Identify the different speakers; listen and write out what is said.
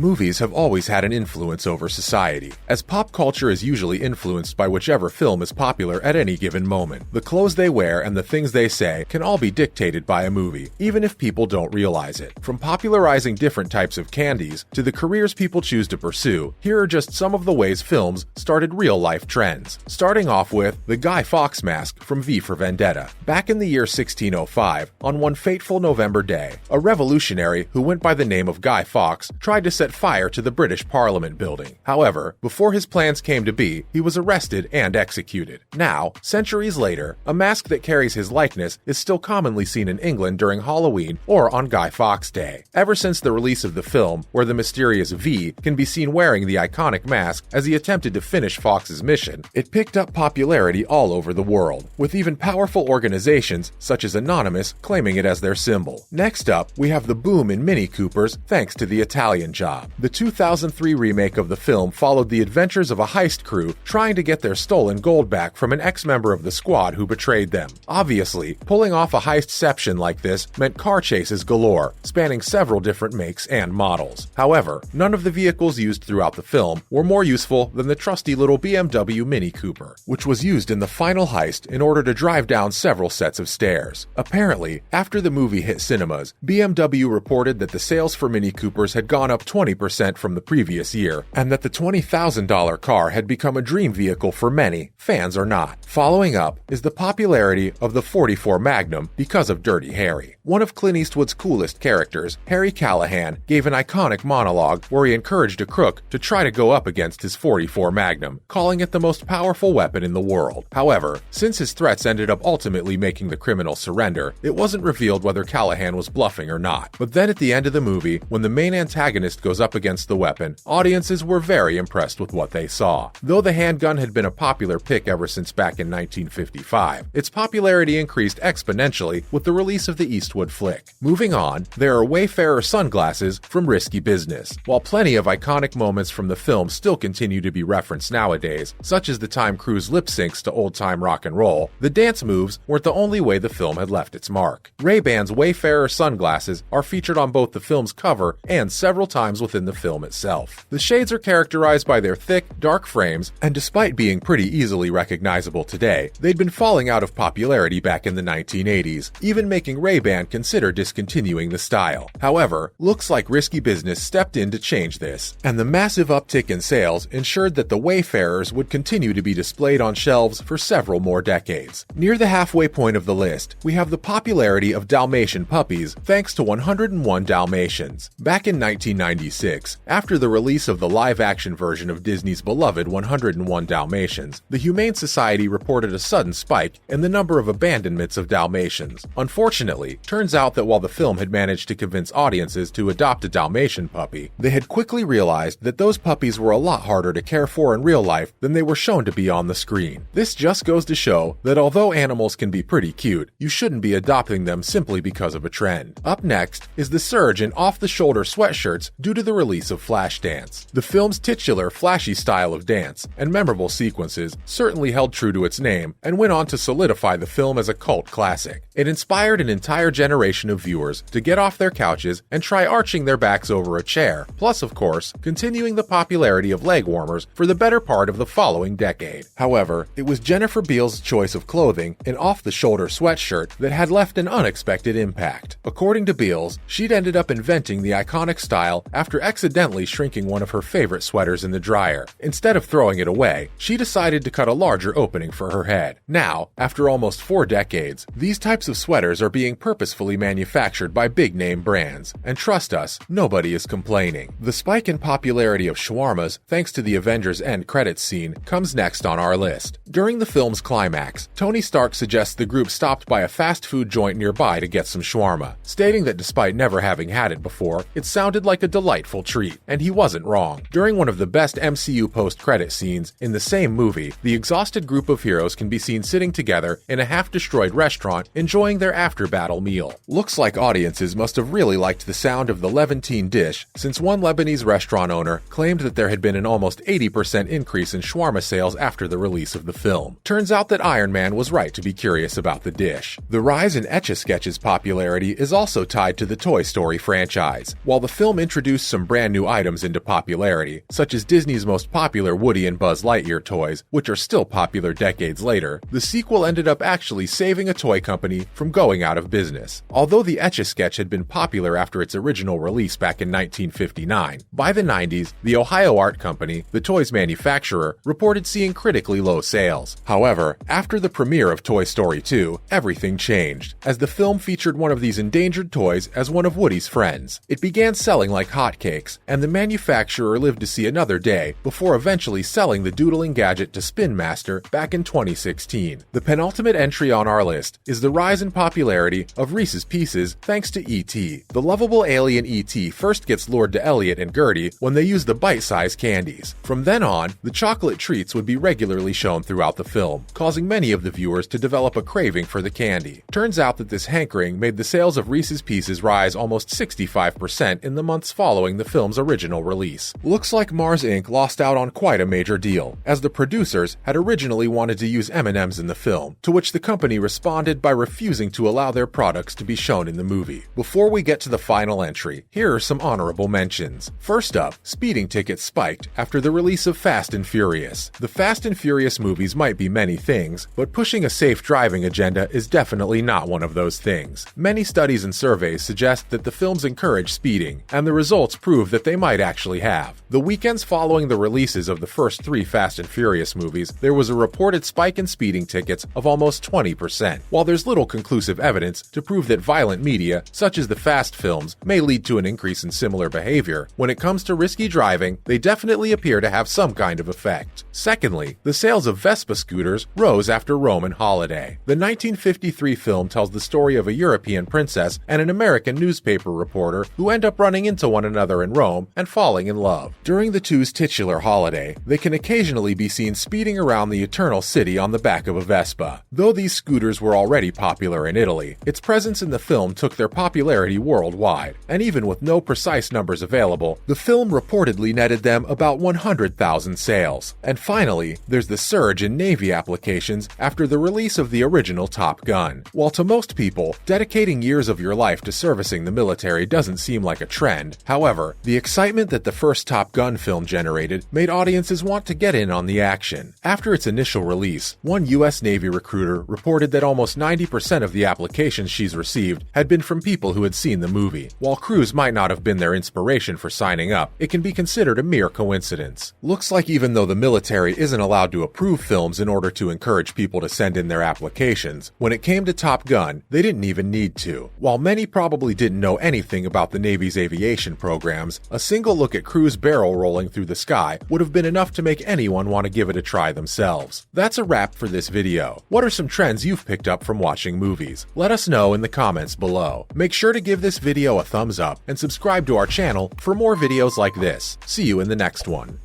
Speaker 1: Movies have always had an influence over society, as pop culture is usually influenced by whichever film is popular at any given moment. The clothes they wear and the things they say can all be dictated by a movie, even if people don't realize it. From popularizing different types of candies to the careers people choose to pursue, here are just some of the ways films started real-life trends. Starting off with the Guy Fawkes mask from For Vendetta. Back in the year 1605, on one fateful November day, a revolutionary who went by the name of Guy Fawkes tried to set fire to the British Parliament building. However, before his plans came to be, he was arrested and executed. Now, centuries later, a mask that carries his likeness is still commonly seen in England during Halloween or on Guy Fawkes Day. Ever since the release of the film, where the mysterious V can be seen wearing the iconic mask as he attempted to finish Fawkes' mission, it picked up popularity all over the world, with even powerful organizations such as Anonymous claiming it as their symbol. Next up, we have the boom in Mini Coopers thanks to the Italian Job. The 2003 remake of the film followed the adventures of a heist crew trying to get their stolen gold back from an ex-member of the squad who betrayed them. Obviously, pulling off a heistception like this meant car chases galore, spanning several different makes and models. However, none of the vehicles used throughout the film were more useful than the trusty little BMW Mini Cooper, which was used in the final heist in order to drive down several sets of stairs. Apparently, after the movie hit cinemas, BMW reported that the sales for Mini Coopers had gone up 20% from the previous year, and that the $20,000 car had become a dream vehicle for many, fans or not. Following up is the popularity of the 44 Magnum because of Dirty Harry. One of Clint Eastwood's coolest characters, Harry Callahan, gave an iconic monologue where he encouraged a crook to try to go up against his 44 Magnum, calling it the most powerful weapon in the world. However, since his threats ended up ultimately making the criminal surrender, it wasn't revealed whether Callahan was bluffing or not. But then at the end of the movie, when the main antagonist goes up against the weapon, audiences were very impressed with what they saw. Though the handgun had been a popular pick ever since back in 1955, its popularity increased exponentially with the release of the Eastwood flick. Moving on, there are Wayfarer sunglasses from Risky Business. While plenty of iconic moments from the film still continue to be referenced nowadays, such as the time Cruise lip syncs to old-time rock and roll, the dance moves weren't the only way the film had left its mark. Ray-Ban's Wayfarer sunglasses are featured on both the film's cover and several times within the film itself. The shades are characterized by their thick, dark frames, and despite being pretty easily recognizable today, they'd been falling out of popularity back in the 1980s, even making Ray-Ban consider discontinuing the style. However, looks like Risky Business stepped in to change this, and the massive uptick in sales ensured that the Wayfarers would continue to be displayed on shelves for several more decades. Near the halfway point of the list, we have the popularity of Dalmatian puppies thanks to 101 Dalmatians. Back in 1996, after the release of the live-action version of Disney's beloved 101 Dalmatians, the Humane Society reported a sudden spike in the number of abandonments of Dalmatians. Unfortunately, turns out that while the film had managed to convince audiences to adopt a Dalmatian puppy, they had quickly realized that those puppies were a lot harder to care for in real life than they were shown to be on the screen. This just goes to show that although animals can be pretty cute, you shouldn't be adopting them simply because of a trend. Up next is the surge in off-the-shoulder sweatshirts due to the release of Flashdance. The film's titular flashy style of dance and memorable sequences certainly held true to its name and went on to solidify the film as a cult classic. It inspired an entire generation of viewers to get off their couches and try arching their backs over a chair, plus of course, continuing the popularity of leg warmers for the better part of the following decade. However, it was Jennifer Beals' choice of clothing, an off-the-shoulder sweatshirt, that had left an unexpected impact. According to Beals, she'd ended up inventing the iconic style after accidentally shrinking one of her favorite sweaters in the dryer. Instead of throwing it away, she decided to cut a larger opening for her head. Now, after almost 4 decades, these types of sweaters are being purposefully manufactured by big-name brands, and trust us, nobody is complaining. The spike in popularity of shawarmas, thanks to the Avengers end credits scene, comes next on our list. During the film's climax, Tony Stark suggests the group stopped by a fast food joint nearby to get some shawarma, stating that despite never having had it before, it sounded like a delightful treat, and he wasn't wrong. During one of the best MCU post-credit scenes in the same movie, the exhausted group of heroes can be seen sitting together in a half-destroyed restaurant enjoying their after-battle meal. Looks like audiences must have really liked the sound of the Levantine dish, since one Lebanese restaurant owner claimed that there had been an almost 80% increase in shawarma sales after the release of the film. Turns out that Iron Man was right to be curious about the dish. The rise in Etch-a-Sketch's popularity is also tied to the Toy Story franchise. While the film introduced some brand new items into popularity, such as Disney's most popular Woody and Buzz Lightyear toys, which are still popular decades later, the sequel ended up actually saving a toy company from going out of business. Although the Etch-a-Sketch had been popular after its original release back in 1959, by the 90s, the Ohio Art Company, the toy's manufacturer, reported seeing critically low sales. However, after the premiere of Toy Story 2, everything changed, as the film featured one of these endangered toys as one of Woody's friends. It began selling like hotcakes, and the manufacturer lived to see another day before eventually selling the doodling gadget to Spin Master back in 2016. The penultimate entry on our list is the rise in popularity of Reese's Pieces thanks to E.T. The lovable alien E.T. first gets lured to Elliot and Gertie when they use the bite-sized candies. From then on, the chocolate treats would be regularly shown throughout the film, causing many of the viewers to develop a craving for the candy. Turns out that this hankering made the sales of Reese's Pieces rise almost 65% in the months following the film's original release. Looks like Mars Inc. lost out on quite a major deal, as the producers had originally wanted to use M&Ms in the film, to which the company responded by refusing to allow their products to be shown in the movie. Before we get to the final entry, here are some honorable mentions. First up, speeding tickets spiked after the release of Fast and Furious. The Fast and Furious movies might be many things, but pushing a safe driving agenda is definitely not one of those things. Many studies and surveys suggest that the films encourage speeding, and the results prove that they might actually have. The weekends following the releases of the first 3 Fast and Furious movies, there was a reported spike in speeding tickets of almost 20%. While there's little conclusive evidence to prove that violent media, such as the Fast films, may lead to an increase in similar behavior, when it comes to risky driving, they definitely appear to have some kind of effect. Secondly, the sales of Vespa scooters rose after Roman holiday. The 1953 film tells the story of a European princess and an American newspaper reporter who end up running into one another in Rome and falling in love. During the two's titular holiday, they can occasionally be seen speeding around the Eternal City on the back of a Vespa. Though these scooters were already popular in Italy, its presence in the film took their popularity worldwide, and even with no precise numbers available, the film reportedly netted them about 100,000 sales. And finally, there's the surge in Navy applications after the release of the original Top Gun. While to most people, dedicating years of your life to servicing the military doesn't seem like a trend, however, the excitement that the first Top Gun film generated made audiences want to get in on the action. After its initial release, one U.S. Navy recruiter reported that almost 90% of the applications she's received had been from people who had seen the movie. While Cruise might not have been their inspiration for signing up, it can be considered a mere coincidence. Looks like even though the military isn't allowed to approve films in order to encourage people to send in their applications, when it came to Top Gun, they didn't even need to. While many probably didn't know anything about the Navy's aviation programs, a single look at Cruise barrel rolling through the sky would have been enough to make anyone want to give it a try themselves. That's a wrap for this video. What are some trends you've picked up from watching movies? Let us know in the comments below. Make sure to give this video a thumbs up and subscribe to our channel for more videos like this. See you in the next one.